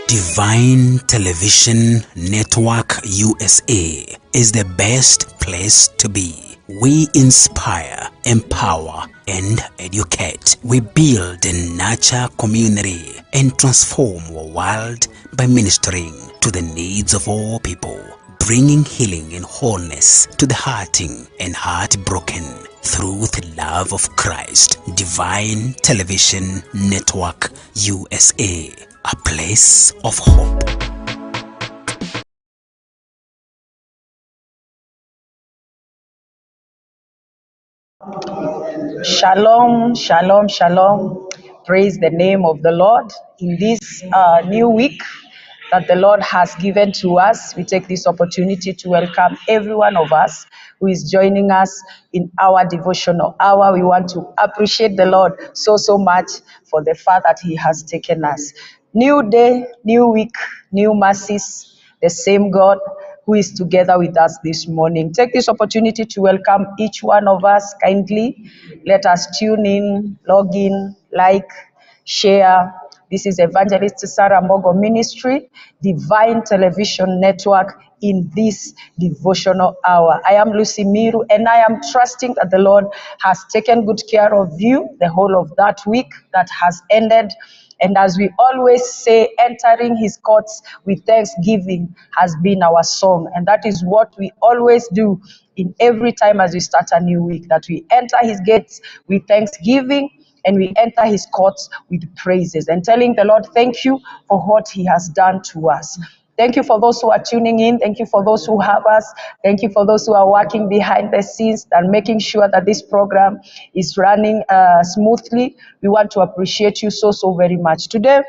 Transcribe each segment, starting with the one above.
Divine Television Network USA is the best place to be. We inspire, empower, and educate. We build and nurture community and transform our world by ministering to the needs of all people, bringing healing and wholeness to the hurting and heartbroken through the love of Christ. Divine Television Network USA, a place of hope. Shalom, shalom, shalom. Praise the name of the Lord. In this new week that the Lord has given to us, we take this opportunity to welcome every one of us who is joining us in our devotional hour. We want to appreciate the Lord so much for the fact that He has taken us. New day, new week, new mercies, the same God who is together with us this morning. Take this opportunity to welcome each one of us kindly. Let us tune in, log in, like, share. This is Evangelist Sarah Mbogo Ministry, Divine Television Network, in this devotional hour. I am Lucy Miru, and I am trusting that the Lord has taken good care of you the whole of that week that has ended. And as we always say, entering His courts with thanksgiving has been our song. And that is what we always do in every time as we start a new week, that we enter His gates with thanksgiving and we enter His courts with praises and telling the Lord, thank you for what He has done to us. Thank you for those who are tuning in. Thank you for those who have us. Thank you for those who are working behind the scenes and making sure that this program is running smoothly. We want to appreciate you so very much. Today,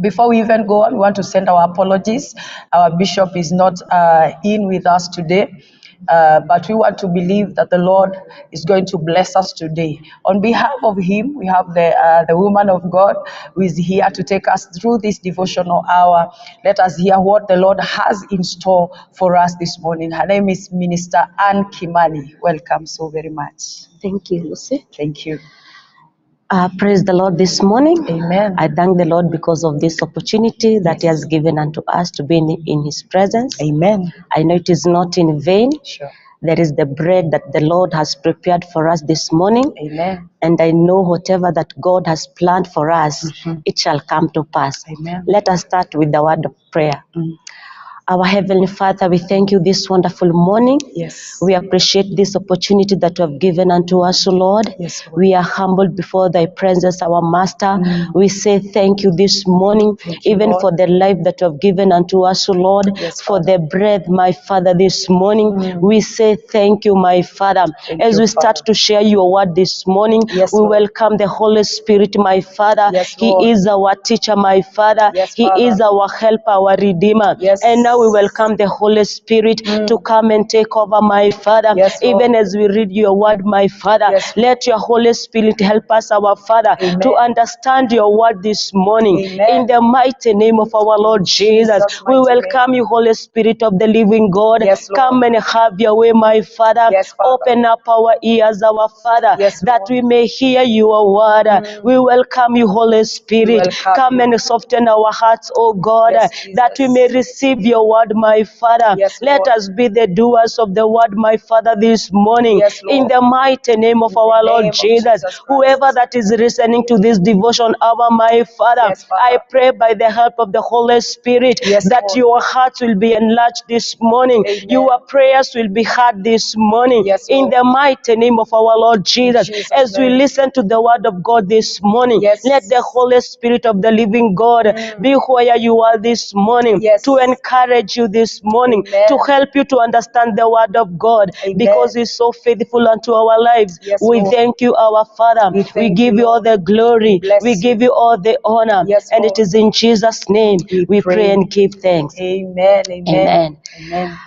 before we even go on, we want to send our apologies. Our bishop is not in with us today. But we want to believe that the Lord is going to bless us today. On behalf of him, we have the woman of God who is here to take us through this devotional hour. Let us hear what the Lord has in store for us this morning. Her name is Minister Kimani. Welcome so very much. Thank you, Lucy. Thank you. Praise the Lord this morning. Amen. I thank the Lord because of this opportunity that He has given unto us to be in His presence. Amen. I know it is not in vain. Sure. There is the bread that the Lord has prepared for us this morning. Amen. And I know whatever that God has planned for us, it shall come to pass. Amen. Let us start with the word of prayer. Our Heavenly Father, we thank you this wonderful morning. Yes. We appreciate this opportunity that you have given unto us, O Lord. Yes, Lord. We are humbled before thy presence, our Master. We say thank you this morning, Thank you, even Lord. for the life that you have given unto us, O Lord, Yes, for Father. the breath, my Father, this morning. We say thank you, my Father. Thank As you, we start Father. to share your word this morning, Yes, we Lord. welcome the Holy Spirit, my Father. Yes, Lord. He is our teacher, my Father. Yes, He Father. is our helper, our redeemer. Yes. And now we welcome the Holy Spirit to come and take over, my Father. Yes, Lord. Even as we read your word, my Father, Yes, Lord. let your Holy Spirit help us, our Father, Amen. to understand your word this morning. Amen. In the mighty name of our Lord Jesus, Jesus' we mighty welcome you, Holy Spirit of the living God. Yes, Lord. Come and have your way, my Father. Yes, Father. Open up our ears, our Father, Yes, that Lord. we may hear your word. We welcome you, Holy Spirit. welcome Come you. and soften our hearts, oh God, Yes, that we Jesus. may receive your word, my Father. Yes, Let Lord. us be the doers of the word, my Father, this morning. Yes, Lord. In the mighty name of In the our name Lord of Jesus. Jesus Christ. Whoever that is listening to this devotion hour, my Father, Yes, Father. I pray by the help of the Holy Spirit Yes, that Lord. your hearts will be enlarged this morning. Amen. Your prayers will be heard this morning. Yes, in Lord. the mighty name of our Lord Jesus. Jesus' As we name. listen to the word of God this morning, Yes. let the Holy Spirit of the living God be where you are this morning, Yes. to encourage you this morning, Amen. to help you to understand the word of God, Amen. because He's so faithful unto our lives. Yes, We Lord. thank you, our Father. We We thank give you, you all Lord. the glory. Bless We give you all the honor. Yes, and Lord. it is in Jesus' name we pray and give thanks. Amen. Amen. Amen.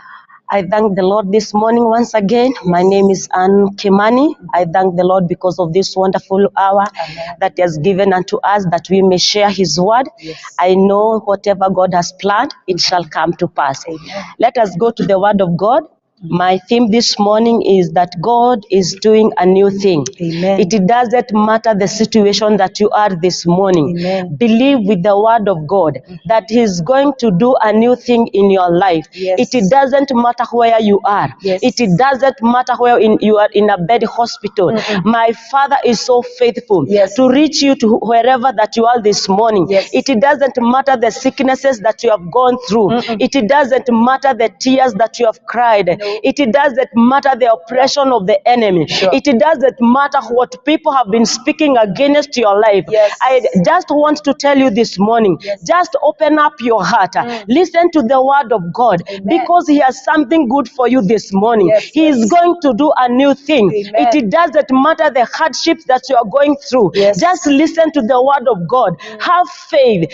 I thank the Lord this morning once again. My name is Kimani. I thank the Lord because of this wonderful hour Amen. that He has given unto us, that we may share His word. Yes. I know whatever God has planned, it shall come to pass. Amen. Let us go to the word of God. My theme this morning is that God is doing a new thing. Amen. It doesn't matter the situation that you are this morning. Amen. Believe with the word of God that He's going to do a new thing in your life. Yes. It doesn't matter where you are. Yes. It doesn't matter where you are in a bed hospital. My Father is so faithful Yes. to reach you to wherever that you are this morning. Yes. It doesn't matter the sicknesses that you have gone through. It doesn't matter the tears that you have cried. No. It doesn't matter the oppression of the enemy. Sure. It doesn't matter what people have been speaking against your life. Yes. I just want to tell you this morning, Yes. just open up your heart. Listen to the word of God, Amen. because He has something good for you this morning. Yes, He yes. is going to do a new thing. Amen. It doesn't matter the hardships that you are going through. Yes. Just listen to the word of God. Have faith.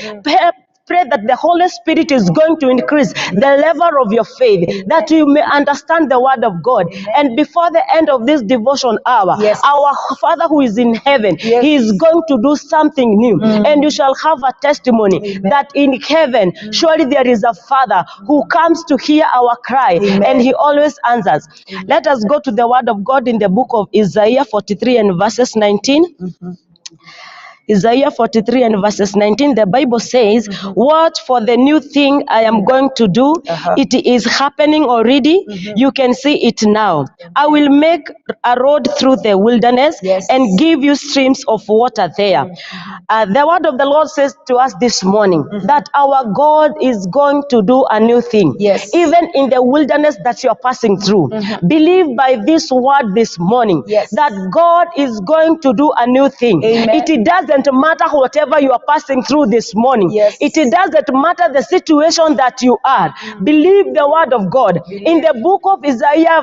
Pray that the Holy Spirit is going to increase the level of your faith, that you may understand the word of God. And before the end of this devotion hour, Yes. our Father who is in heaven, Yes. He is going to do something new. And you shall have a testimony that in heaven, surely there is a Father who comes to hear our cry, Amen. and He always answers. Let us go to the word of God in the book of Isaiah 43 and verses 19. Isaiah 43 and verses 19, the Bible says, watch for the new thing I am going to do. It is happening already. You can see it now. I will make a road through the wilderness Yes. and give you streams of water there. The word of the Lord says to us this morning that our God is going to do a new thing. Yes. Even in the wilderness that you are passing through. Believe by this word this morning Yes. that God is going to do a new thing. Amen. It doesn't matter whatever you are passing through this morning. Yes. It doesn't matter the situation that you are. Believe the word of God. In the book of Isaiah,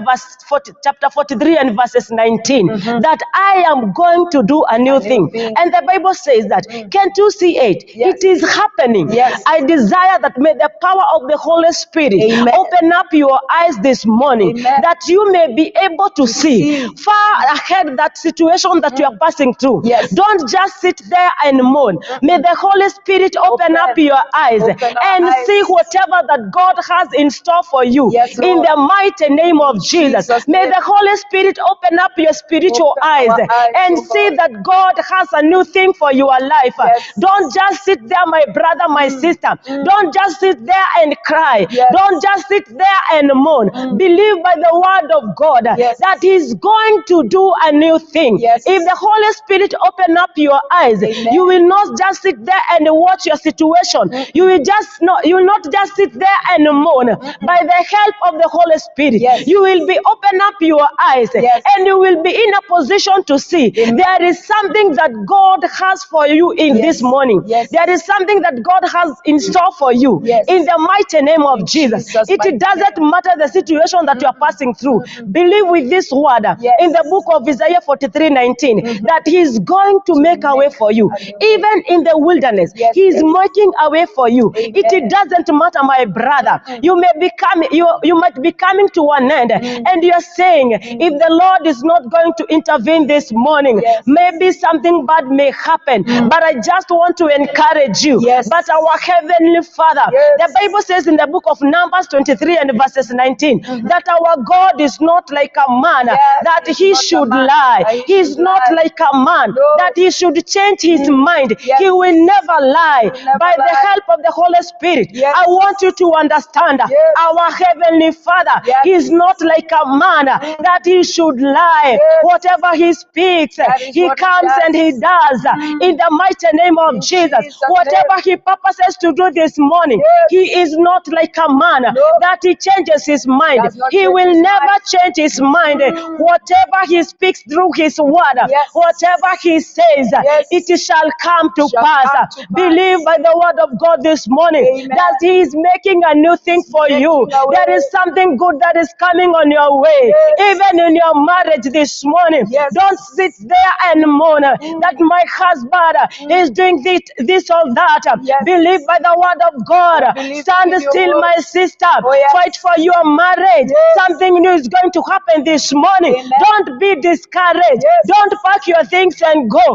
chapter 43 and verses 19, that I am going to do a new thing. And the Bible says that, can't you see it? Yes. It is happening. Yes. I desire that may the power of the Holy Spirit Amen. open up your eyes this morning, Amen. that you may be able to see far ahead that situation that you are passing through. Yes. Don't just sit there and moan. May the Holy Spirit open up your eyes Open our and eyes. see whatever that God has in store for you. Yes, in Lord. the mighty name of Jesus. Jesus' May name. the Holy Spirit open up your spiritual Open eyes our eyes, and oh see God. that God has a new thing for your life. Yes. Don't just sit there, my brother, my sister. Don't just sit there and cry. Yes. Don't just sit there and moan. Believe by the word of God Yes. that He's going to do a new thing. Yes. If the Holy Spirit open up your eyes, Amen. you will not just sit there and watch your situation. You will not just sit there and moan. By the help of the Holy Spirit, Yes. you will be open up your eyes, Yes. and you will be in a position to see there is something that God has for you in Yes. this morning. Yes. There is something that God has in store for you. Yes. In the mighty name of In Jesus. Jesus' It mighty doesn't matter the situation that you are passing through. Believe with this word Yes. in the book of Isaiah 43:19 that He's going to make a way for you. Even in the wilderness, Yes, He's yes. making a way for you. Amen. It doesn't matter, my brother. You may be coming, you might be coming to an end, and you're saying, if the Lord is not going to intervene this morning, Yes. maybe something bad may happen. But I just want to encourage you. Yes. But our Heavenly Father, Yes. the Bible says in the book of Numbers 23 and verses 19, that our God is not like a man, Yes, that he's He not a should man, lie. that he He's should not lie. like a man, No. that He should change His mind. Yes. He will never lie. He will never By the lie. help of the Holy Spirit, Yes. I want you to understand Yes. our Heavenly Father Yes. is not like a man, that He should lie. Yes. Whatever He speaks, That is He what he comes does. and He does. In the mighty name of In Jesus. Jesus' Whatever He purposes to do this morning, Yes. He is not like a man, that He changes His mind. Does not He change will his never mind. change His mind. Whatever He speaks through His word, Yes. whatever He says, Yes. it shall come to Shall pass. come to pass. Believe by the word of God this morning Amen. that He is making a new thing for making you. a way. There is something good that is coming on your way. Yes. Even in your marriage this morning, Yes. don't sit there and moan that my husband is doing this or that. Yes. Believe by the word of God. I believe Stand in your still, word. my sister. Oh, yes. Fight for your marriage. Yes. Something new is going to happen this morning. Amen. Don't be discouraged. Yes. Don't pack your things and go.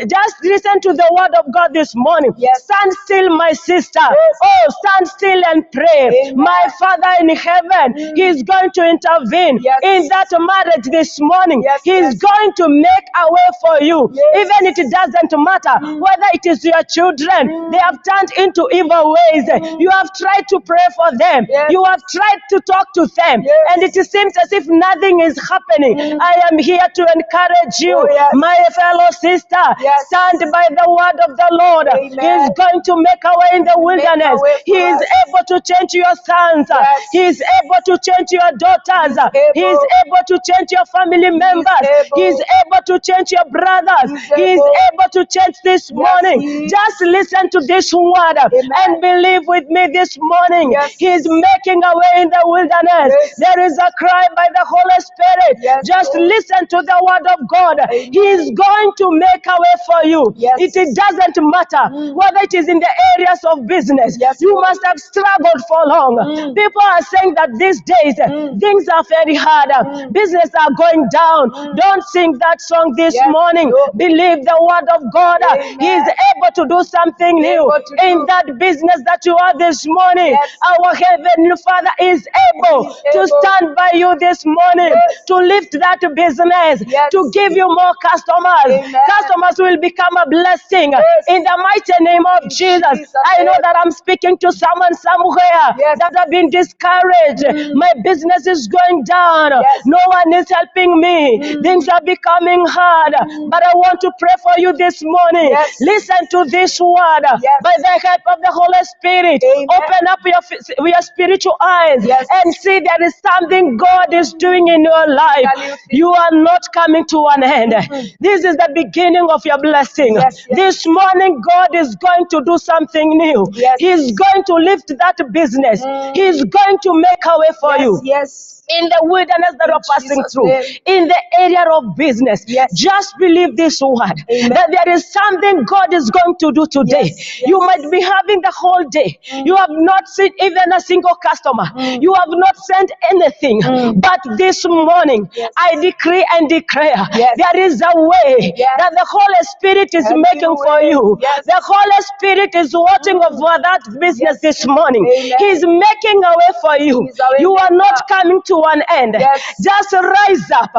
Just Just listen to the word of God this morning. Yes. Stand still, my sister. Yes. Oh, stand still and pray. Amen. My Father in heaven, He is going to intervene Yes. in that marriage this morning. Yes, He is yes. going to make a way for you. Yes. Even it doesn't matter whether it is your children, they have turned into evil ways. You have tried to pray for them. Yes. You have tried to talk to them. Yes. And it seems as if nothing is happening. I am here to encourage you, Oh, yes. my fellow sister. Yes. Stand by the word of the Lord. Amen. He is going to make a way in the wilderness. way He for is us. able to change your sons. Yes. He is able to change your daughters. He is able to change your family members. He is able to change your brothers. He is able to change this morning. He is. Just listen to this word and believe with me this morning. Yes. He is making a way in the wilderness. Yes. There is a cry by the Holy Spirit. Yes, Just Lord. listen to the word of God. Amen. He is going to make a way for you. Yes. It doesn't matter whether it is in the areas of business. Yes, You Lord. must have struggled for long. People are saying that these days things are very hard. Business are going down. Don't sing that song this Yes, morning. Lord. Believe the word of God. Amen. He is able to do something new Able to in do. that business that you are this morning. Yes. Our heavenly Father is able He is to able. stand by you this morning, Yes. to lift that business, Yes. to give you more customers. Amen. Customers will become a blessing Yes. in the mighty name of In Jesus. Jesus' I know name. that I'm speaking to someone somewhere Yes. that have been discouraged. My business is going down. Yes. No one is helping me. Things are becoming hard. But I want to pray for you this morning. Yes. Listen to this word Yes. by the help of the Holy Spirit. Amen. Open up your spiritual eyes Yes. and see there is something God is doing in your life. Can you see? You are not coming to an end. This is the beginning of your blessing. Yes, yes. This morning, God is going to do something new. Yes. He's going to lift that business. He's going to make a way for you. Yes. In the wilderness that you're passing Jesus' through, name. in the area of business, Yes. just believe this word Amen. that there is something God is going to do today. Yes, yes. You might be having the whole day. You have not seen even a single customer. You have not sent anything. But this morning, Yes. I decree and declare Yes. there is a way Yes. that the Holy Spirit is Have making your for way. you. Yes. The Holy Spirit is watching over that business Yes. this morning. Amen. He's making a way for you. He's a way You are not maker. coming to an end. Yes. Just rise up,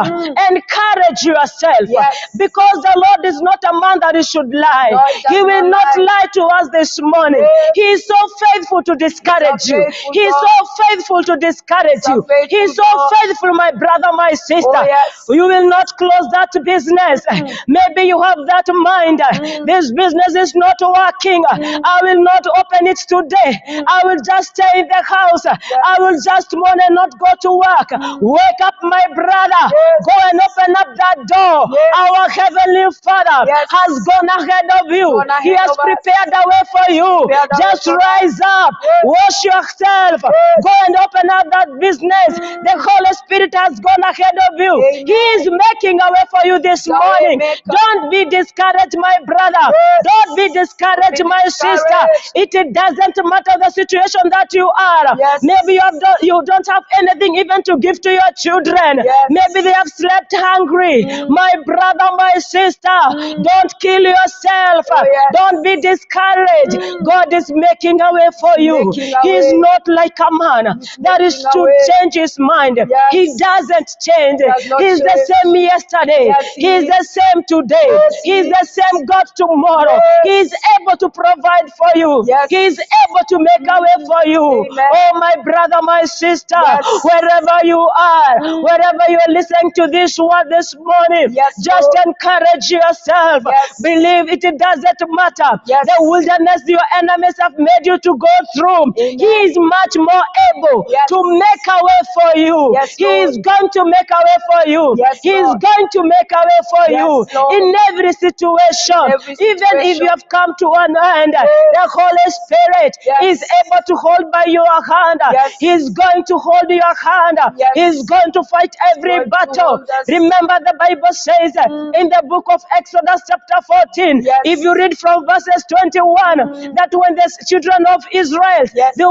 encourage yourself, Yes. because the Lord is not a man that he should lie. No, he does He will not not lie to us this morning. Yes. He is so faithful to discourage He's a you. faithful He is God. so faithful to discourage He's a you. faithful He is so God. faithful, my brother, my sister. Oh, yes. You will not close that business. Maybe you have that mind. This business is not working. I will not open it today. I will just stay in the house. I will just mourn and not go to work. Wake up, my brother. Yes. Go and open up that door. Yes. Our heavenly Father Yes. has gone ahead of you. Gone ahead He has of us. prepared a way for you. Prepared a way Just for us. rise up. Yes. Wash yourself. Yes. Go and open up that business. The Holy Spirit has gone ahead of you. Amen. He is making a way for you this The way morning. maker. Don't be discouraged, my brother. Yes. Don't be discouraged, Don't be my sister. discouraged. It doesn't matter the situation that you are. Yes. Maybe you don't have anything even to give to your children. Yes. Maybe they have slept hungry. My brother, my sister, don't kill yourself. Oh, yes. Don't be discouraged. God is making a way for you. Making a He is way. not like a man that is making a to way. change his mind. Yes. He doesn't change. Does not He's the change. same yesterday. Yes, he He's is. the same today. Yes, he He's the is. same God tomorrow. Yes. He is able to provide for you. Yes. He is able to make a way for you. Amen. Oh, my brother, my sister, Yes. wherever you are, wherever you are listening to this word this morning, Yes, just Lord. encourage yourself. Yes. Believe it doesn't matter. Yes. The wilderness your enemies have made you to go through. Amen. He is much more able Yes. to make a way for you. Yes, He Lord. is going to make a way for you. Yes, He is Lord. going to make a way for Yes, you Lord. in every situation. In every Even if situation. you have come to an end, Yes. the Holy Spirit Yes. is able to hold by your hand. Yes. He is going to hold your hand. Yes. He is going to fight every Going to battle. hold us. Remember, the Bible says in the book of Exodus chapter 14, Yes. if you read from verses 21, that when the children of Israel, Yes. they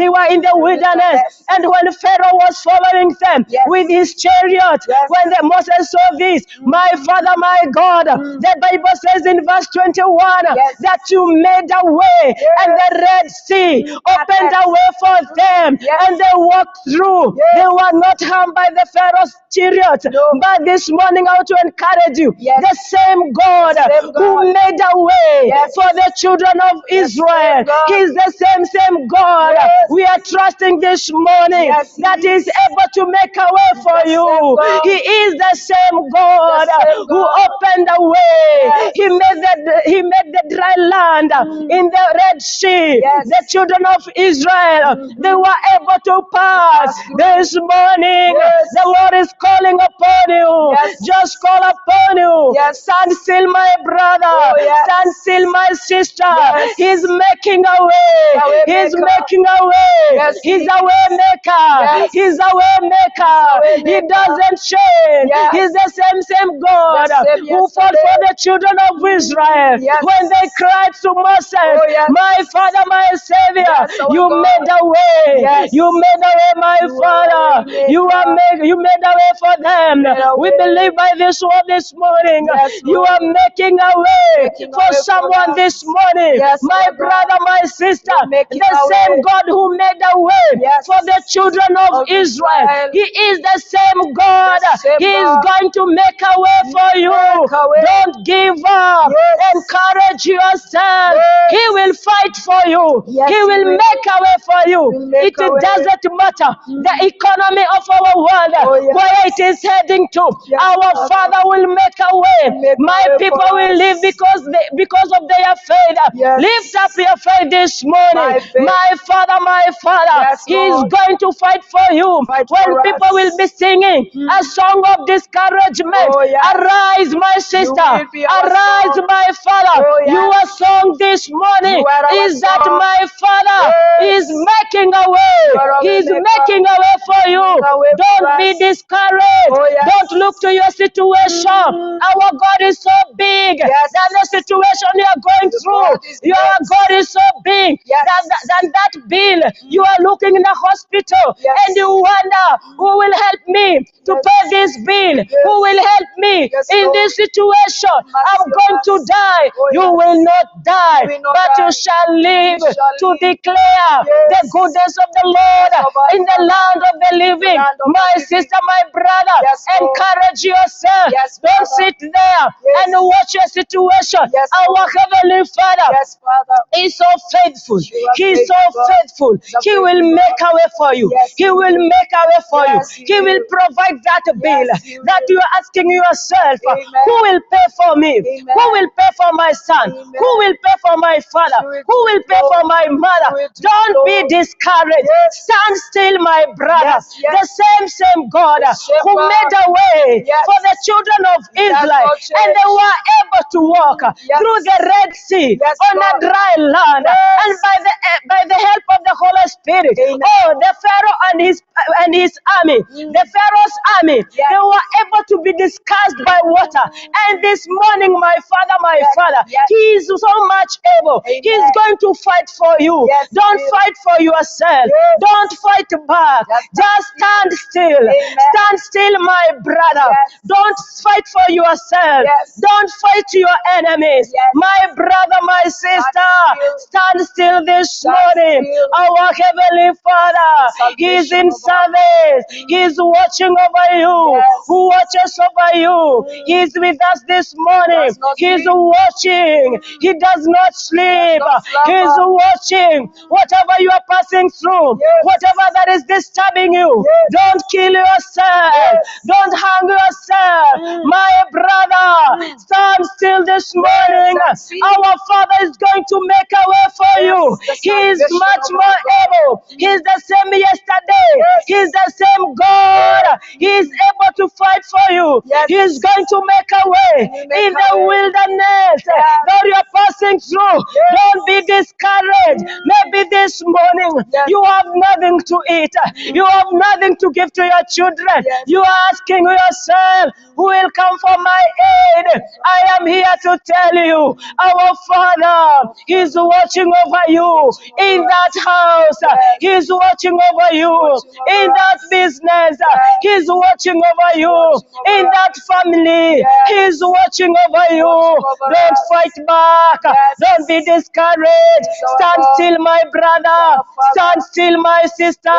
were in the wilderness, and when Pharaoh was following them Yes. with his chariot, Yes. when Moses saw this, my Father, my God, The Bible says in verse 21 Yes. that you made a way and the Red Sea opened a way for them Yes. and they walked through. Yes. They were not harmed by the Pharaoh's chariot. No. But this morning I want to encourage you. Yes. The same God, same God. who made a way Yes. for the children of Israel. same God. He's the same God. Yes. We are trusting this morning Yes, he that is. He's able to make a way for the you. same God. He is the same God, The same who God. opened a way. Yes. He made the dry land in the Red Sea. Yes. The children of Israel, they were able to pass. Pass through. This morning, Yes. the Lord is calling upon you. Yes. Just call upon you. Yes. Stand still, my brother. Oh, yes. Stand still, my sister. Yes. He's making a way. a way He's maker. making a way. Yes, He's he a way maker. Yes. He's a way maker. way He maker. doesn't change. Yes. He's the same God The same who fought yesterday. for the children of Israel Yes. when they cried to Moses, Oh, yes. my Father, my Savior, Yes, our you God. made a way. Yes. You made a way, my You are a Father. way You made a way for them. Made a We way. believe by this word this morning. Yes, You Lord. are making a way Making a for way for someone us. this morning. Yes, My Lord God. brother, my sister, You're making the a same way. God who made a way Yes. for the children of Of Israel. Israel. He is the same God. The same He is God. going to make a way for you. Make a way. Don't give up. Yes. Encourage yourself. Yes. He will fight for you. Yes, He He will will. make a way for you. He will make It a way. doesn't matter the economy of our world, Oh, yes. where it is heading to. Yes, Our Father. Father will make a way. Make a My way people for will us. live because of their faith. Yes. Lift up your faith this morning. My faith. My Father, Yes, He is Lord. going to fight for you. Fight When for people us. will be singing a song of discouragement, Oh, yes. arise, my sister. will be our Arise, song. my Father. Oh, yes. Your song this morning You are our is that song. my Father Yes. is making a way. You are our He's maker. making a way for you. Make a way for Don't be us. discouraged. Oh, yes. Don't look to your situation. Our God is so big Yes. than the situation you are going The through. God is Your great. God is so big Yes. than that bill. You are looking in the hospital Yes. and you wonder, who will help me to Yes. pay this bill? Who will help me Yes, in Lord. this situation? I'm Mercy going on to us. die. Oh, You yes. will not die, You will not but die. you shall live You shall to live. declare the Yes. goodness of the Lord Yes, of our in the Father. land of the living. land of the My living. sister, my brother, Yes, Lord. encourage yourself. Yes, Don't Father. sit there Yes. and watch your situation. Yes, Our Lord. Heavenly Father Yes, Father. He's so faithful. You are He's so faithful, God. faithful. He's a He will faithful make God. a way for you. Yes, He He will will. make a way for Yes, you. He He will will. provide that bill He that will. you are asking yourself. Amen. Who will pay for me? Amen. Who will pay for my son? Amen. Who will pay for my father? Do it, Who do will it, pay Lord. for my mother? Do it, do it, Don't be Lord. discouraged. Yes. Stand still, my brother. Yes, yes. The same God The same who God. made a way Yes. for the children of He does Israel, not and they change. were able to walk Yes. through the Red Sea Yes, on a Lord. dry land, Yes. and by the help of the Holy Spirit, Amen. the Pharaoh and his army, the Pharaoh's army, Yes. they were able to be discussed by water. And this morning, my Father, Yes. He is so much able. Amen. He's going to fight for you. Yes, He Don't will. fight for yourself. Yes. Don't fight back. Just stand still. Amen. Stand still, my brother. Yes. Don't fight for yourself. Yes. Don't fight your enemies. Yes. My brother, my sister, stand still this morning. still. Our Heavenly Father, He is in Salvation of our service. He is watching over you. Yes. Who watches over you? He is with us this morning. Does not He is sleep. watching. He does not sleep. not slumber. He is watching. Whatever you are passing through, Yes. whatever that is disturbing you, Yes. don't kill yourself. Yes. Don't hang yourself. My brother, stand still this morning. and see. Our Father is going to make a way for Yes, you. the He is salvation much of more our God. able. He is the same yesterday. Yes. He is the same God. He is able to fight for you. Yes. He is going to make a way He will make in a the way. wilderness Yes. that you are passing through. Yes. Don't be discouraged. Maybe this morning Yes. you have nothing to eat. You have nothing to give to your children. Yes. You are asking yourself, who will come for my aid? I am here to tell you, our Father is watching over you in that house. He's watching over you in that business. He's watching over you in that family. He's watching over you. Don't fight back. Don't be discouraged. Stand still, my brother. Stand still, my sister.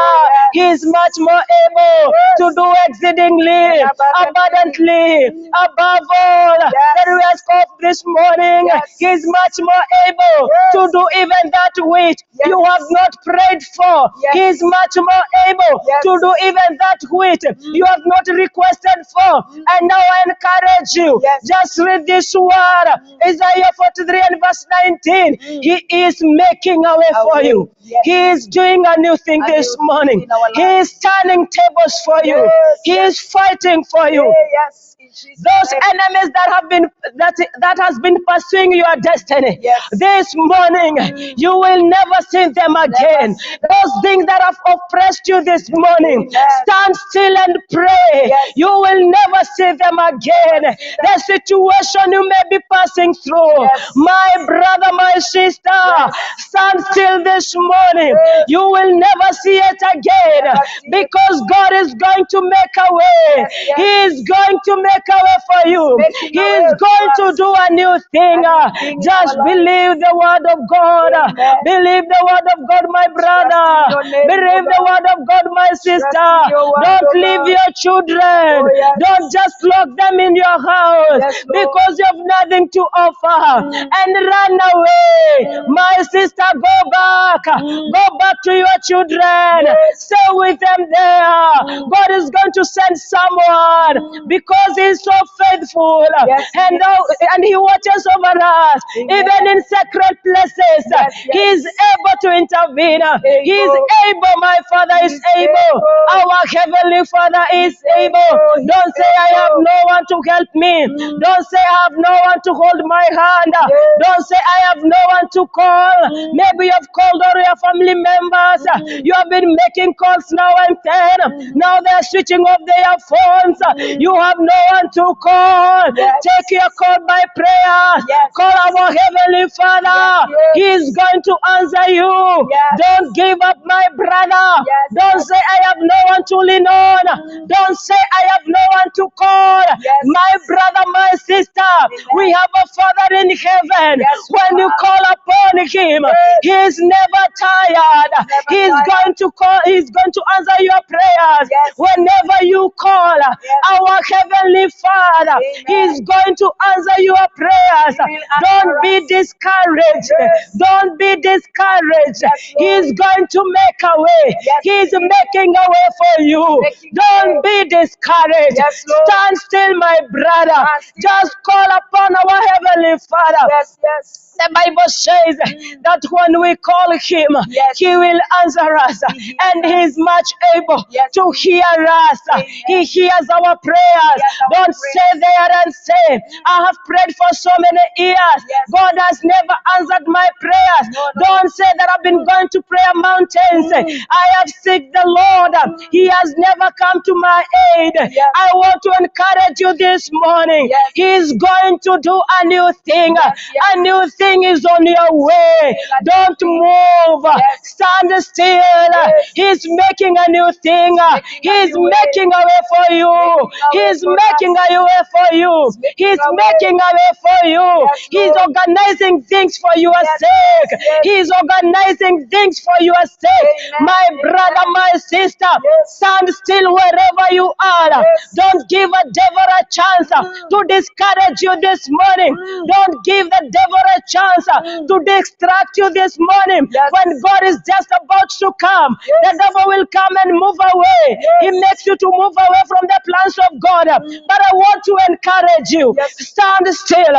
He is much more able to do exceedingly, abundantly, above all that we ask of this morning. He is much more able to do even that which you have not prayed for. He is much more able to do even that which you have not requested for. And now I encourage you, just read this word, Isaiah 43 and verse 19. He is making a way for you. He is doing a new thing this morning. He is turning tables for you. He is fighting for you. Those enemies that has been pursuing your destiny, this morning you will never see them again. Those things that have oppressed you this morning, stand still and pray. You will never see them again. The situation you may be passing through, my brother, my sister, stand still this morning. You will never see it again, because God is going to make a way. He is going to make a way for you. He is going to do a new thing. Just believe the word of God. Believe the word of God, my brother. Believe the word of God, my sister. Don't leave your children. Don't just lock them in your house because you have nothing to offer and run away. My sister, go back. Go back to your children. Stay with them there. God is going to send someone because He is so faithful, and He watches over us even in sacred places. He is able to intervene. He is able. My Father is able. Our Heavenly Father is able. Don't say I have no one to help me. Don't say I have no one to hold my hand. Don't say I have no one to call. Maybe you have called all your family members. You have been making calls now and then. Now they're switching off their phones. You have no one to call. Take your call by prayer. Call our Heavenly Father. He is going to answer you. Don't give up, my brother. Don't say I have no one to lean on. Don't say I have no one to call. My brother, my sister, we have a Father in heaven. When you call upon Him, He is never tired. He is going to call. He is going to answer your prayers whenever you call. Our Heavenly Father, He is going to answer your prayers. Don't be discouraged. Don't be discouraged. He is going to make a way. He is making a way for you. Don't be discouraged. Stand still, my brother. Just call upon our Heavenly Father. The Bible says that when we call Him, He will answer us, and He is much able to hear us. He hears our prayers. Don't stay there and say, I have prayed for so many years. God has never answered my prayers. Don't say that I've been going to prayer mountains. I have seeked the Lord. He has never come to my aid. I want to encourage you this morning. He is going to do a new thing. A new thing is on your way. Don't move. Stand still. He's making a new thing. He's making a way for you. He's making a way for you. He's making a way for you. He's organizing things for your sake. He's organizing things for your sake. My brother, my sister, stand still wherever you are. Don't give a devil a chance to discourage you this morning. Don't give the devil a chance to distract you this morning. When God is just about to come, the devil will come and move away. He makes you to move away from the plans of God. But I want to encourage you. Stand still.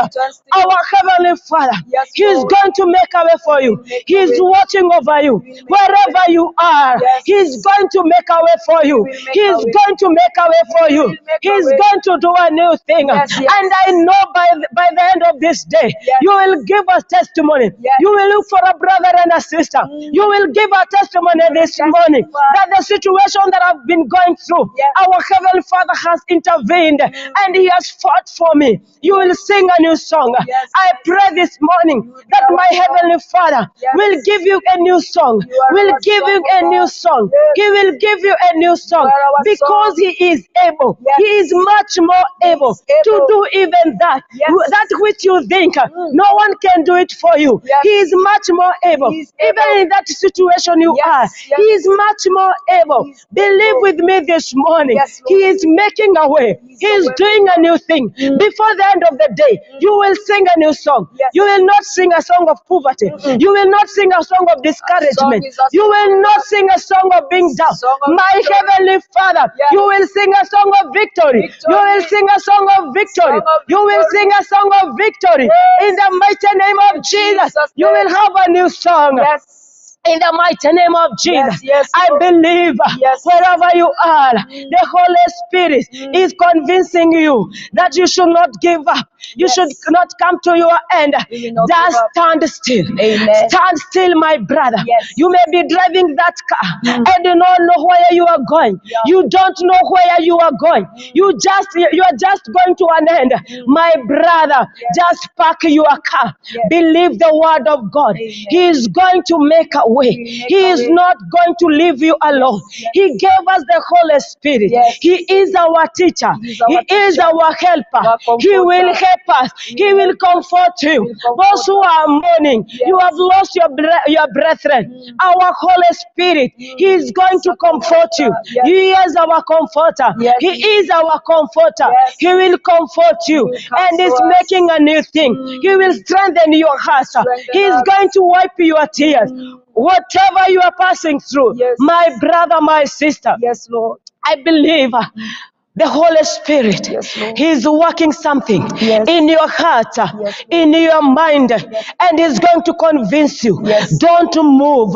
Our Heavenly Father, He is going to make a way for you. He is watching over you. Wherever you are, He is going to make a way for you. He is going to make a way for you. He is going to do a new thing. And I know by the end of this day, you will give us testimony. You will look for a brother and a sister. You will give a testimony this morning that the situation that I've been going through, our Heavenly Father has intervened and He has fought for me. You will sing a new song. I pray this morning that my Heavenly Father will give you a new song. Will give you a new song. He will give you a new song because He is able. able. Yes. He is much more able is able. to do even that. Yes. That which you think no one can do it for you. Yes. He is much more able. He is Even able. in that situation you Yes, are, yes. He is much more able. He is Believe able. with me this morning. Yes, He Lord. is making a way. He is He a is way doing a maker. new thing. Before the end of the day, you will sing a new song. Yes. You will not sing a song of poverty. You will not sing a song of discouragement. is a You song will of not God. sing a song of being down. Song of My victory. heavenly Father, Yes. you will sing a song of victory. Victory. You will sing a song of victory. Song of You will victory. sing a song of victory. Yes. In the mighty name of In Jesus, Jesus' you will name. have a new song. Yes. In the mighty name of Jesus, Yes, yes, I Lord. believe Yes. wherever you are, the Holy Spirit is convincing you that you should not give up. You Yes. should not come to your end. We will not Just give up. stand still. Amen. Stand still, my brother. Yes. You may be driving that car and you don't know where you are going. Yeah. You don't know where you are going. You are just going to an end. My brother, Yes. just park your car. Yes. Believe the word of God. Amen. He is going to make a way. He will make He a is way. not going to leave you alone. Yes. He gave us the Holy Spirit. Yes. He is our teacher. He is our He is teacher. our helper. Our He will comforter. help us. He will comfort you. will comfort Those who are mourning, you Yes. have lost your brethren. Our Holy Spirit, He is going to comfort you. Yes. He is our comforter. Yes. He is our comforter. Yes. He will comfort you. will And counsel is us. making a new thing. He will strengthen your heart. Strengthen He is us. going to wipe your tears. Whatever you are passing through, Yes. my brother, my sister, Yes, Lord. I believe the Holy Spirit Yes, Lord. He's working something Yes. in your heart, Yes, in your mind, and He's going to convince you. Yes. Don't move.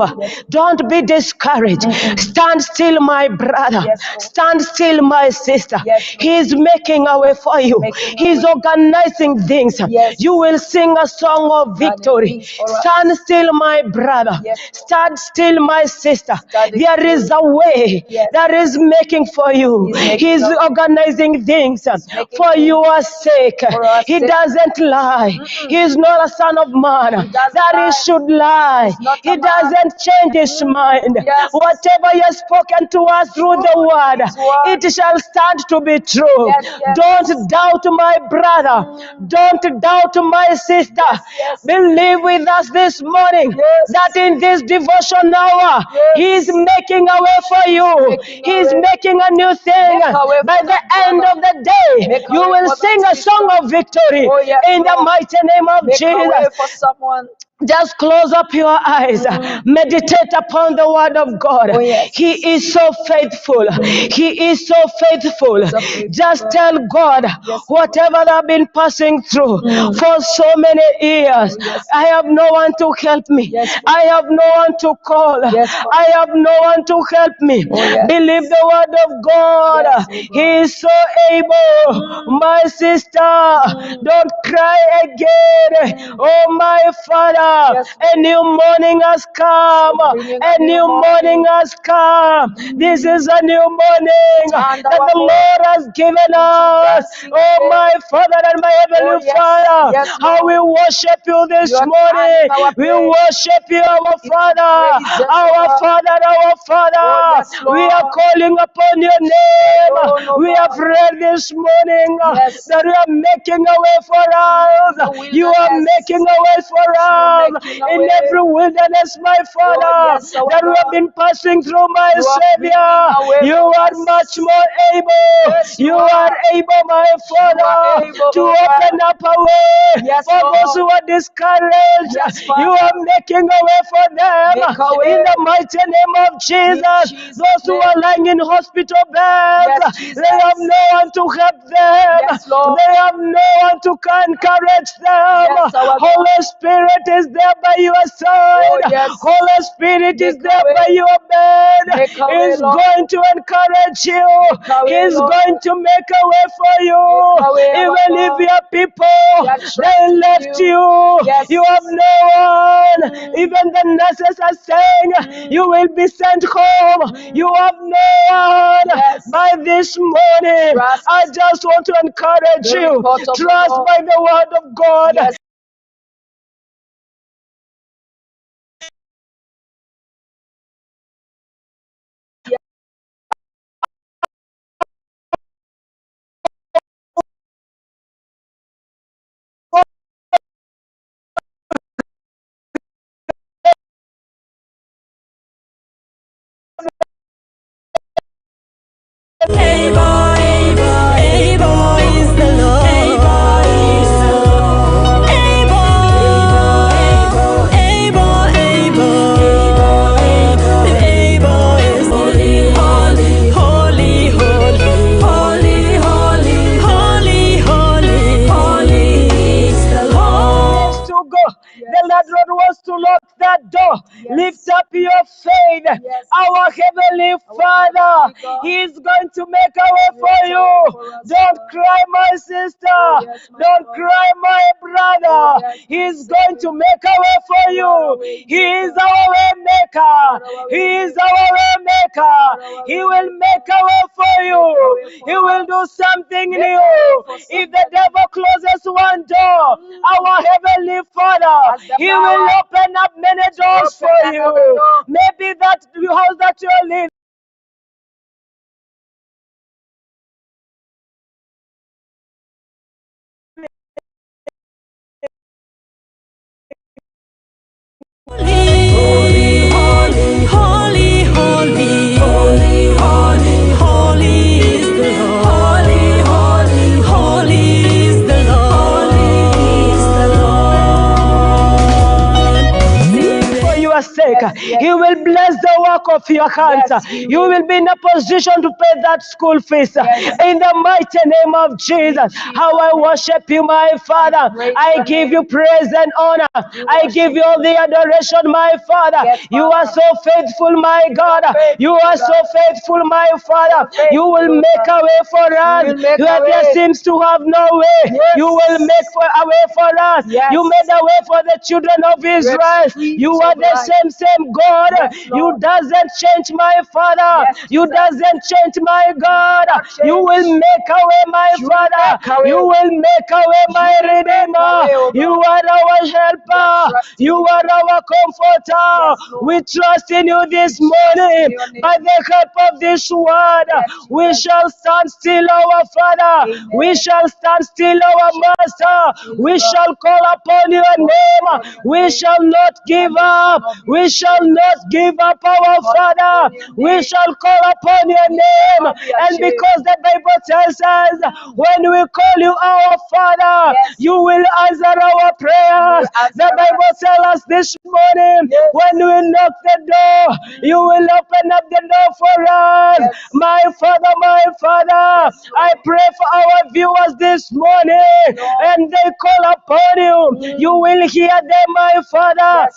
Don't be discouraged. Stand still, my brother. Yes, Lord. Stand still, my sister. Yes, Lord. He's making a way for you. Making a He's way. organizing things. Yes. You will sing a song of victory. things for us. Stand still, my brother. Yes, Lord. Stand still, my sister. Standing There is still. a way Yes. that is making for you. He's making He's a way. organizing things making for things your sake. for our He sake. doesn't lie. He is not a son of man He doesn't that lie. he should lie. He's not a He man. doesn't change his mind. Yes. Whatever he has spoken to us through the word, His word. it shall stand to be true. Yes, yes. Don't doubt, my brother. Don't doubt, my sister. Yes, yes. Believe with us this morning Yes. that in this devotion hour, Yes. He is making a way for you. making a He is way. making a new thing. Make a way By for the that end brother. of the day, Make a you way will for that sing a sister. song of victory Oh, yes, in the Lord. mighty name of Make a way Jesus. for someone. Just close up your eyes. Meditate upon the word of God. Oh, yes. He is so faithful. He is so faithful. So faithful. Just tell God Yes. whatever I've been passing through for so many years. yes. I have no one to help me. Yes. I have no one to call. Yes. I have no one to help me. Oh, yes. Believe the word of God. Yes, oh God. He is so able. My sister, don't cry again. Oh, my Father, Yes, a new morning has come. bringing A new morning has come. This is a new morning And that our the Lord has given us. dancing Oh, again. my Father and my Heavenly Oh, yes. Father, Yes, how Lord. we worship you this You are morning. turning our We praise worship you, our into Father. praises, Our oh God. Father, our Father. Oh, yes, We are Lord. calling upon your name. alone, oh We have God. read this morning Yes. that you are making a way for us. the You are wilderness. making a way for us making a in way. every wilderness, my Father, yes, our that we have God. been passing through, my You are bringing Savior. a way You for are us. much more able. Yes, you you are are. able, my Father, able, to oh open God. up a way Yes, for Lord. those who are discouraged. Yes, You Father. are making a way for them Make a way. in the mighty name of Jesus. Jesus' Those who are name. lying in hospital beds, Yes, Jesus. they have no one to help them. Yes, Lord. They have no one to encourage them. Yes, our God. Holy Spirit is there by your side. Oh, yes. Holy Spirit is Make a there way. by your bed. Make a way, He's Lord. going to encourage you. Make a way, He's Lord. going to make a way for you. Make a way, our Even if God. your people, We are they trusting left you. you. Yes. You have no one. Even the nurses are saying you will be sent home. You have no one. Yes. By this morning, Trust I just want to encourage the you. report of the Trust Lord. by the word of God. Yes. sister. Don't cry, my brother. He's going to make a way for you. He is our way maker. He is our way maker. He will make a way for you. He will do something new. If the devil closes one door, our heavenly Father, He will open up many doors for you. Maybe that house that you're living. Holy, holy, holy, holy, holy, holy, holy is the Lord. Holy, holy, holy is the Lord. Holy is the Lord. For your sake, He will bless the work of your hands. You will be in a position to pay that school fees. In the mighty name of Jesus, how I worship you, my Father. I give you praise and honor. I give you all the adoration, my Father. You are so faithful, my God. You are so faithful, my Father. You will make a way for us where there seems to have no way. You will make a way for us. You made a way for the children of Israel. You are the same God. You doesn't change, my Father. You doesn't change, my God. You will make a way, my Father. You will make a way, my Redeemer. You are our helper. You are our comforter. We trust in you this morning. By the help of this word, we shall stand still, our Father. We shall stand still, our Master. We shall call upon your name. We shall not give up. We shall not give up, our Father. We shall call upon your name. And because the Bible tells us, when we call you our Father, you will answer our prayers. The Bible tells us this morning, when we knock the door, you will open up the door for us. My Father, I pray for our viewers this morning, and they call upon you. You will hear them, my Father.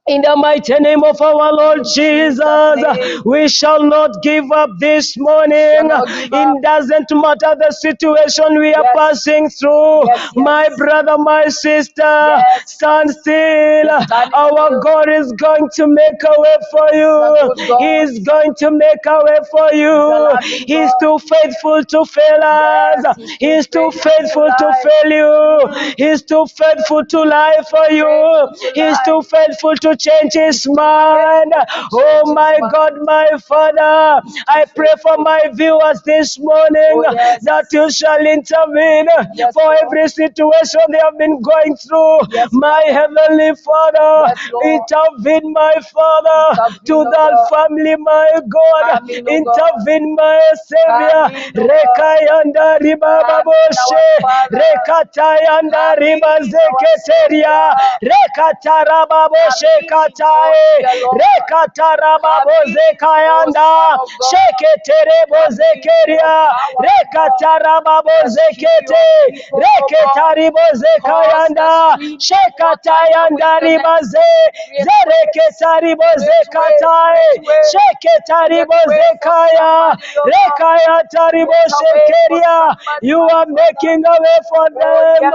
In the mighty name of our Lord Jesus, we shall not give up this morning. It doesn't matter the situation we are passing through. My brother, my sister, stand still. Our God is going to make a way for you. He is going to make a way for you. He is too faithful to fail us. He is too faithful to fail you. He is too faithful to lie for you. He is too faithful to change his mind. Oh my God, my Father, I pray for my viewers this morning that you shall intervene for every situation they have been going through. My Heavenly Father, intervene, my Father, to that family, my God, intervene, my Savior. Rekayanda riba baboshe, rekatayanda riba zeketeria, rekatara baboshe katai, rekatara baboze kayanda, sheketere bozekeria, rekatara baboze kete, reketari boze kayanda, shekatayanda ribaze, zereketari boze katai, sheketari boze kaya, rekaya taribo shekeria. You are making a way for them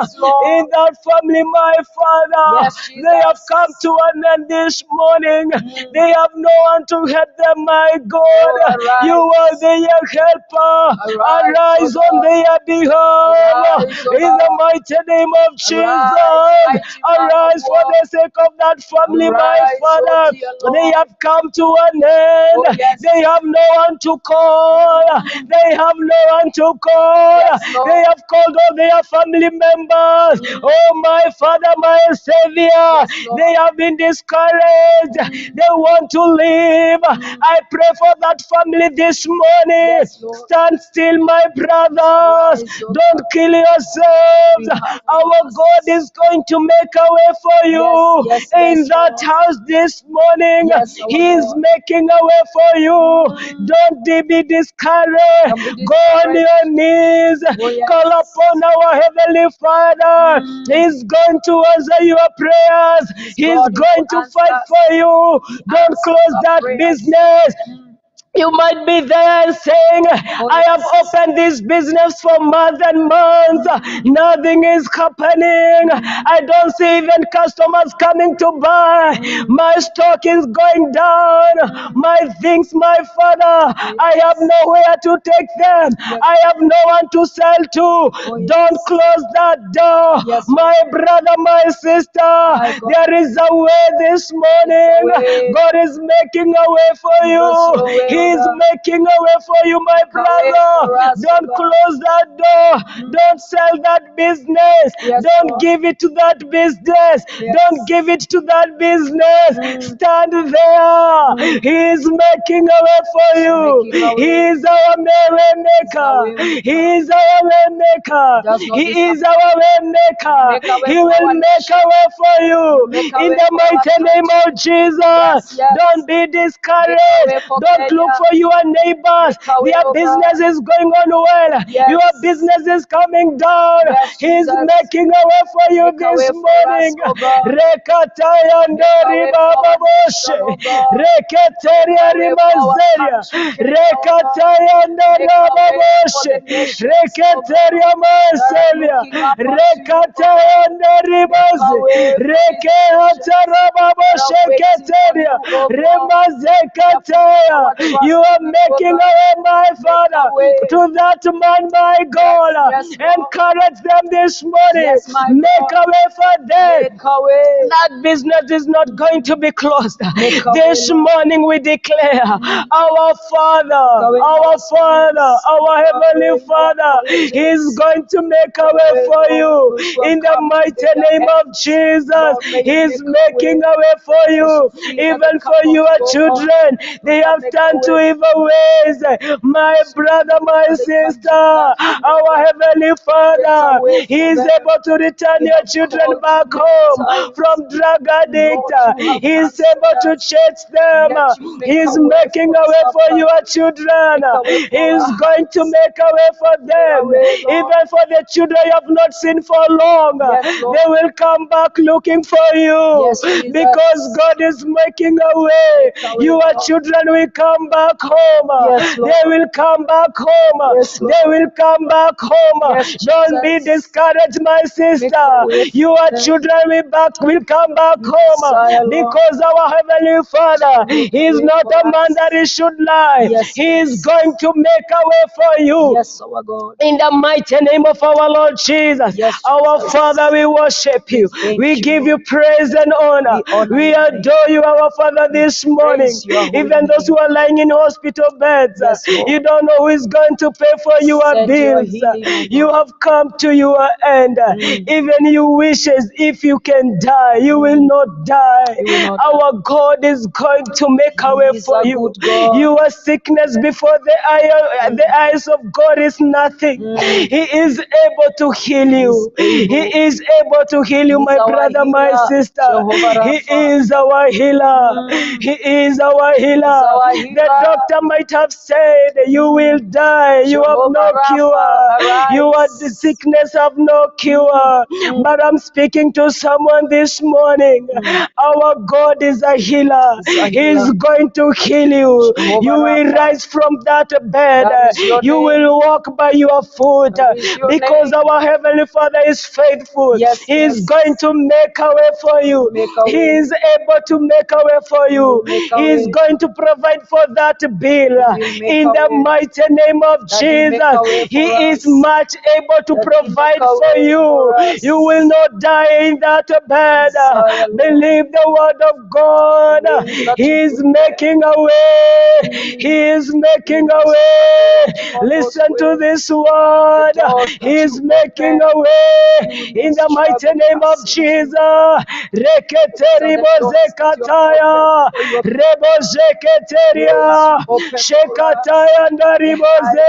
in that family, my Father. They have come to an end this morning. They have no one to help them, my God. You are their helper. Arise on their behalf in the mighty name of Jesus. Arise for the sake of that family, my Father. They have come to an end. They have no one to call. They have no one to call. They have called all their family members. Oh, my Father, my Savior. They have been discouraged. They want to leave. I pray for that family this morning. Stand still, my brothers. Don't kill yourselves. Our God is going to make a way for you in that house this morning. He is making a way for you. Don't be discouraged. Go on your knees. Call upon our Heavenly Father. He's going to answer your prayers. He's going to fight for you. Don't close that business. You might be there saying, I have opened this business for months and months. Nothing is happening. I don't see even customers coming to buy. My stock is going down. My things, my Father, I have nowhere to take them. I have no one to sell to. Don't close that door. My brother, my sister, there is a way this morning. God is making a way for you. He is making a way for you, my brother. Don't close that door. Don't sell that business. Don't give it to that business. Don't give it to that business. Stand there. He is making a way for you. He is our way maker. He is our way maker. He is our way maker. He will make a way for you. In the mighty name of Jesus. Don't be discouraged. Don't look for your neighbors. Their business is going on well. Your business is coming down. He's making a way for you this morning. Rekataya ndori baba boshe. Reketeria rimazeria. Rekataya ndori baba boshe. Reketeria maselia. Rekataya ndori baze. Rekeatara baba sheketeria. Remazekataya. You are making a way, my Father, to that man, my God. Encourage them this morning. Make a way for them. That business is not going to be closed. This morning we declare, our Father, our Heavenly Father is going to make a way for you. In the mighty name of Jesus, He is making a way for you. Even for your children, they have turned to evil ways. My brother, my sister, our Heavenly Father, He is able to return your children back home from drug addict. He is able to change them. He is making a way for your children. He is going to make a way for them. Even for the children you have not seen for long, they will come back looking for you because God is making a way. Your children will come back home. They will come back home. They will come back home. Don't be discouraged, my sister. Your children will come back home because our Heavenly Father is not a man that He should lie. He is going to make a way for you. In the mighty name of our Lord Jesus, our Father, we worship you. We give you praise and honor. We adore you, our Father, this morning. Even those who are lying in hospital beds, you don't know who is going to pay for your bills. You have come to your end. Even your wishes, if you can die, you will not die. Our God is going to make a way for you. Your sickness before the eyes of God is nothing. He is able to heal you. He is able to heal you, my brother, my sister. He is our healer. He is our healer. The doctor might have said, you will die. You have no cure. Your sickness have no cure. But I'm speaking to someone this morning. Our God is a healer. He is going to heal you. You will rise from that bed. You will walk by your foot because our Heavenly Father is faithful. He is going to make a way for you. He is able to make a way for you. He is going to provide for that bill. In the mighty name of Jesus, He is much able to provide for you. You will not die in that bed. Believe the word of God. He is making a way. He is making a way. Listen to this word. He is making a way in the mighty name of Jesus. Reketeri bozekataya, rebozeketeria, shekataya ndariboze,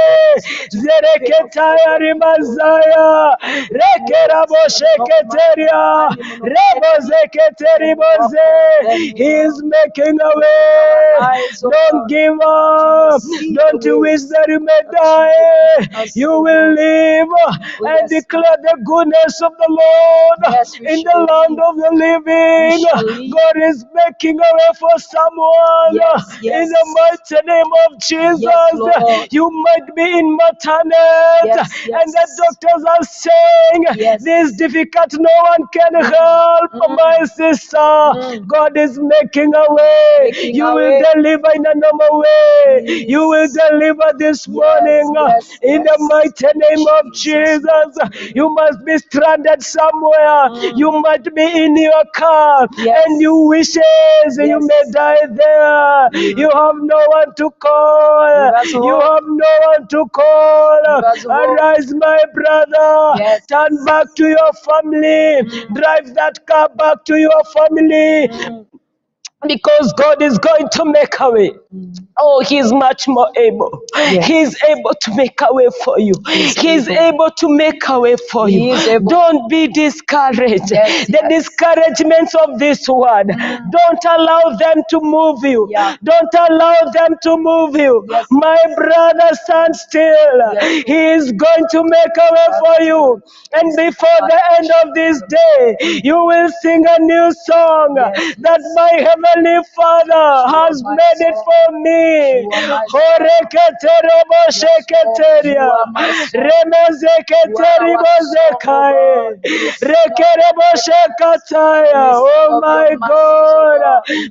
zereketaya rimazaya, rekerabo sheketeria, rebozeketeri boze. He is making a way. Don't give up. Don't wish that you may die. You will live and declare the goodness of the Lord Yes, we in the shall land live. of the We living. shall live. God is making a way for someone Yes, in yes. the mighty name of Jesus. Yes, Lord. You might be in maternity Yes, and the yes. doctors are saying Yes. this is difficult, no one can help my sister. God is making a way. Making You a will way. deliver in a normal way. You will Yes. deliver this morning Yes, in the yes. mighty name of Jesus' Jesus. mighty name. You must be stranded somewhere. You might be in your car Yes. and you wishes you may Yes. die there. You have no one to call. Give us You hope. have no one to call. Give us hope. Arise, my brother. Yes. Turn back to your family. Drive that car back to your family because God is going to make a way. Oh, He's much more able. Yes. He's able to make a way for you. He's able to make a way for He you. is able. Don't be discouraged. Yes, The yes. discouragements of this world, don't allow them to move you. Yeah. Don't allow them to move you. Yes. My brother, stand still. Yes. He is going to make a way for you. And before the end of this day, you will sing a new song Yes, that yes. my Heavenly Father You are has my made it song. for me. You are my song. Horeketerebo Yes, Lord. sheketeria. You are my song. Remozeketeribo zekaye. Rekerebo shekataya. Oh my God.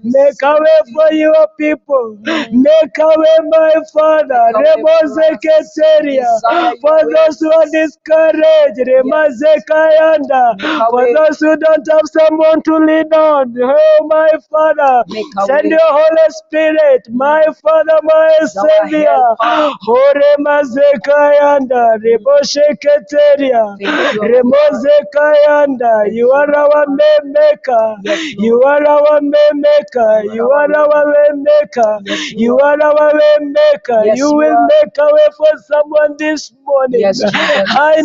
Make a way for your people. Make a way, my Father. Make a way for us. Remozeketeria. Desire For your those who are discouraged. Remazekayanda. Make a For way. those who don't have someone to lean on. Oh my Father. Make a Send way. your Holy Spirit, my Father, my Our Savior. helper. Hore mazekayanda, rebosheketeria, Thank you, our remozekayanda. Thank You are you. our maker. Yes, Lord. You are our maker. You are our way maker. Yes, you You are. are our way maker. Yes, You you will are. make a way for someone this morning. Yes, Jesus. I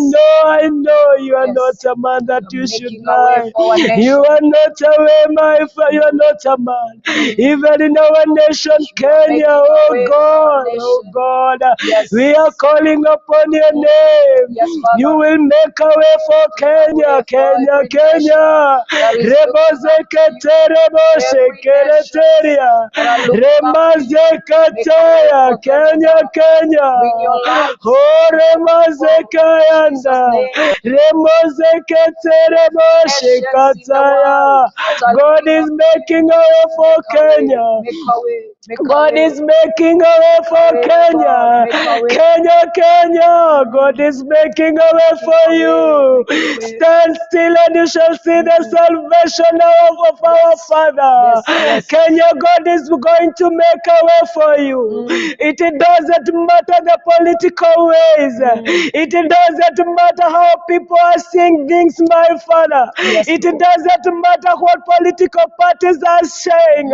know you are Yes. not a man that You're you should making a way lie. for our nation. You are not a way, my father. You are not a man. Even in our nation, You are making Kenya, a oh way for our God, oh nation. God, Yes. we are calling upon your name. Yes, Father. You will make a way for Make a way Kenya, for Kenya, every Kenya. nation that is Rebozeketereboshe every nation kereteria. that are looking up to you. Remazekataya, Make a way for them, Kenya, oh God. Kenya. Bring your light. Oh, In Jesus' Remazekayanda. name. Remozeketereboshe Nations in the kataya. world that are God looking is up to you. making a way for Make a way. Kenya. Make a way. Make a God way. is making a way Make a for way, Kenya. God. Make a way. Kenya, Kenya. God is making a way Making for a way. you. Making a way. Stand still and you shall see the salvation of our Yes. Father. Yes, yes. Kenya, God is going to make a way for you. It doesn't matter the political ways. It doesn't matter how people are seeing things, my Father. Yes, It Lord. doesn't matter what political parties are saying.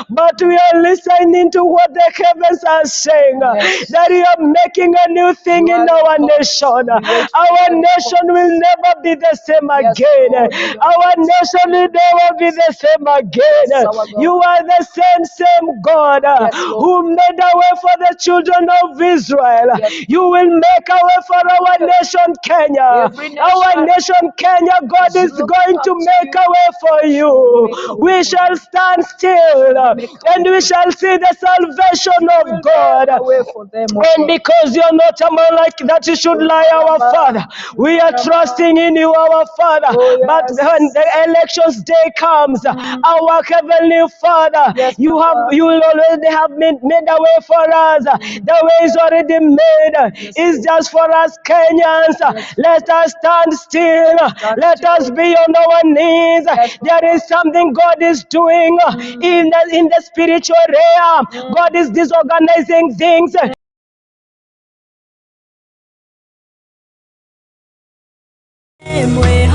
But we are listening to what the heavens are saying. Yes. That you are making a new thing You in are the our God. nation. We wait for Our your nation report. will never be the same Yes, again. Lord, we are Our waiting. nation will never be the same again. Yes, our God. You are the same God Yes, Lord. who made a way for the children of Israel. Yes. You will make a way for our nation, Kenya. Every nation Our nation, Kenya, God is looking going up to to make you. a way for you. Make a way We for shall them. stand still Make a and way we for shall see the salvation You of will God. make a way for them, oh And God. because you're not a man like that, you should lie, our Father. We are trusting in you, our Father. Oh, But yes. when the elections day comes, our Heavenly Father, Yes, you Papa. will already have made a way for us. The way is already made. It's Lord. just for us Kenyans. Let us stand still. Let us still. be on our knees. Yes, There is something God is doing in the spiritual realm. God is disorganizing things. Emwe